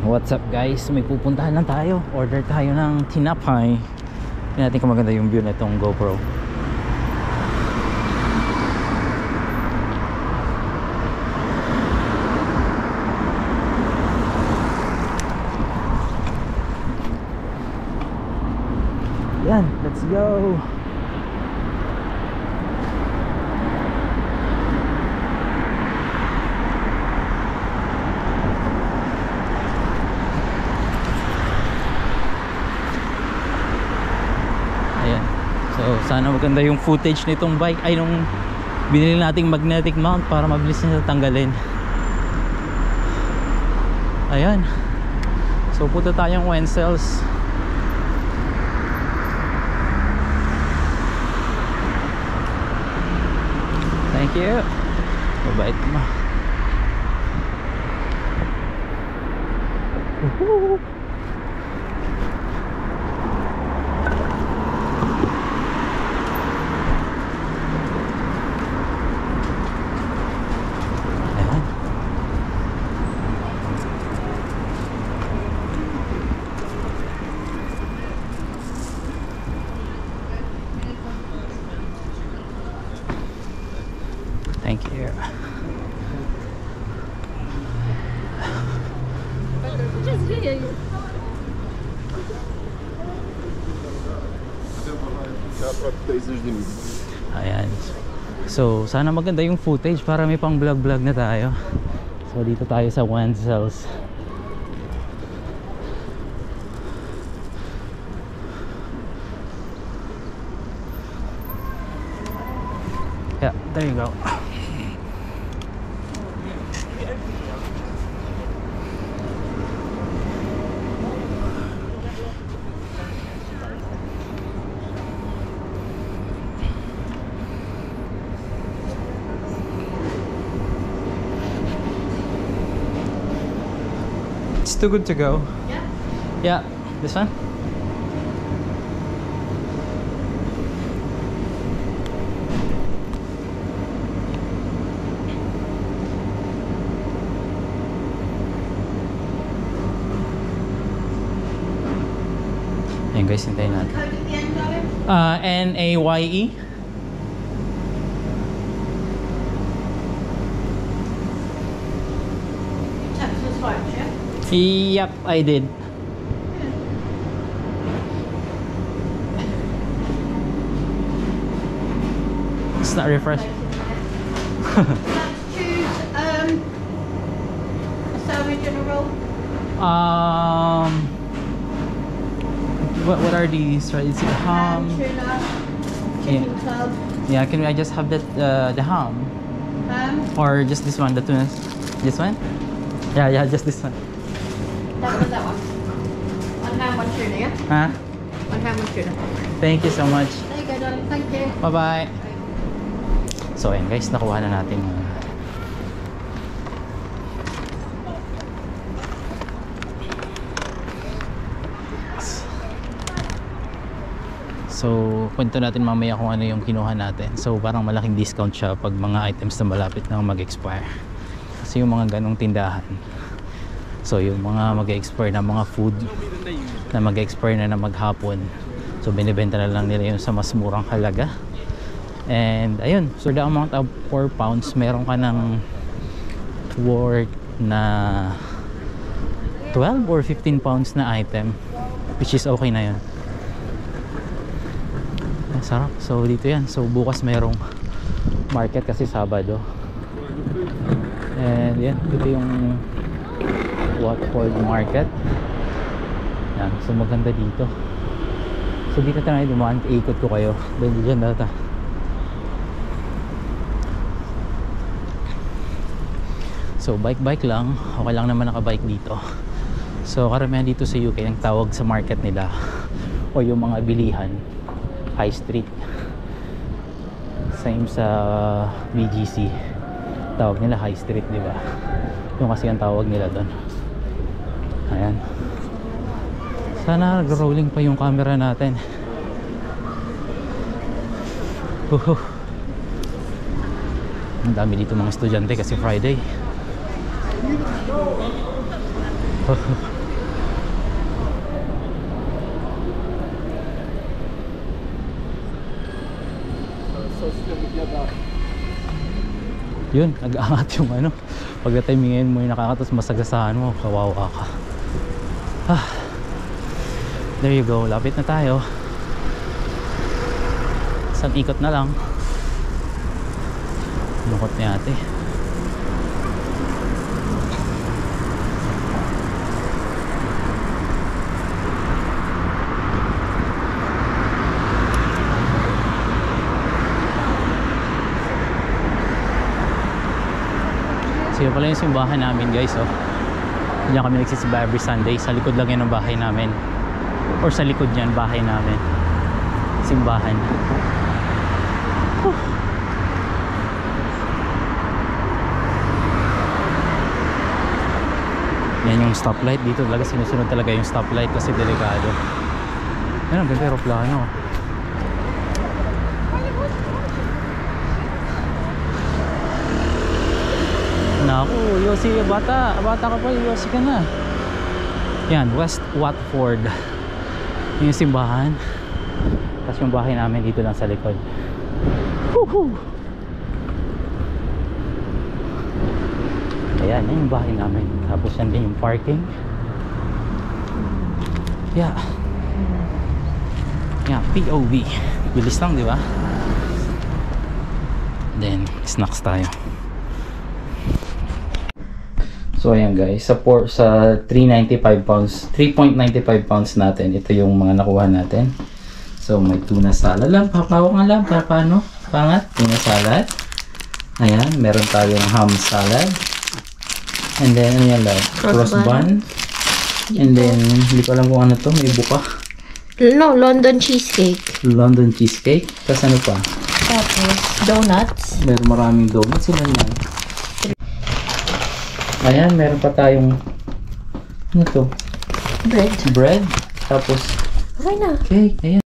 What's up guys? May pupuntahan lang tayo. Order tayo ng tinapay. Tingnan natin kung maganda yung view na itong GoPro. Yan, let's go. So sana maganda yung footage nitong bike ay nung binili nating magnetic mount para mabilis na tanggalin. Ayan. So punta tayong Wenzel's. Thank you. Mabait mo. Woohoo! Thank you. Ayan. So sana maganda yung footage para may pang vlog na tayo. So dito tayo sa Wenzel's. Yeah, there you go. It's too good to go. Yeah? Yeah, this one? Ayan guys, hintayin natin. Code at the end, darling? N-A-Y-E. Texas swipes, yeah? Yep, I did. It's not refresh. Let's choose a sandwich and a roll. What are these? Right? Is it ham? Tuna, chicken club, Yeah, can I just have that the ham? Or just this one, the tuna? This one? Yeah, just this one. that one. One ham, one tuna, yeah? Huh? One ham, one tuna. Thank you so much. There you go, darling. Thank you. Bye-bye. So ayun guys, nakuha na natin yung So kwento natin mamaya kung ano yung kinuha natin. So parang malaking discount siya pag mga items na malapit na mag-expire. Kasi yung mga ganong tindahan, so yung mga mag-expire na mga food na mag-expire na maghapon, so binibenta na lang nila yun sa mas murang halaga. And ayun, so the amount of 4 pounds, meron ka ng worth na 12 or 15 pounds na item, which is okay na yun. Ang sarap. So dito yan. So bukas merong market kasi Sabado. And yan, dito yung Watford Market. Yan, so maganda dito. So dito tayo dumaan, ikot ko kayo. Dyan data. So bike lang, okay lang naman nakabike dito. So karamihan dito sa UK ang tawag sa market nila o yung mga bilihan, High Street. Same sa BGC, tawag nila High Street, di ba? Yung kasi ang tawag nila doon. Ayan. Sana nag-rolling pa yung camera natin. Ang dami dito mga estudyante kasi Friday. yun, nag-aangat yung ano. Pagka-timingin mo yung nakakatas, masagasahan mo, kawawa ka. There you go, lapit na tayo. Isang ikot na lang. Lungkot ni ate. So yun pala yung simbahan namin guys, oh. Diyan kami nagsisimba every Sunday. Sa likod lang yan ng bahay namin. Or sa likod yan, bahay namin. Simbahan. Yan yung stoplight. Dito talaga sinusunod talaga yung stoplight kasi delikado. Yan ang ganda aeroplano. Naku, Yossi, bata ka pa, Yossi ka na. Yan, West Watford yung simbahan. Tapos yung bahay namin dito lang sa likod. Woohoo! Ayan, yan yung bahay namin. Tapos yan din yung parking. Yeah. Yeah, POV. Bilis lang, di ba? Then, snacks tayo. So ayan guys, sa 3.95 pounds natin, ito yung mga nakuha natin. So may tuna salad lang, papawak nga lang, paano? Pangat, tuna salad. Ayan, meron tayong ham salad. And then ano yan lang, cross bun. And then, hindi ko alam kung ano to, may buka. No, London cheesecake. London cheesecake. Tapos ano pa? Tapos, donuts. Meron maraming donuts, sila yan. Ayan, meron pa tayong ano to? Bread. Bread. Tapos Okay na. cake. Ayan.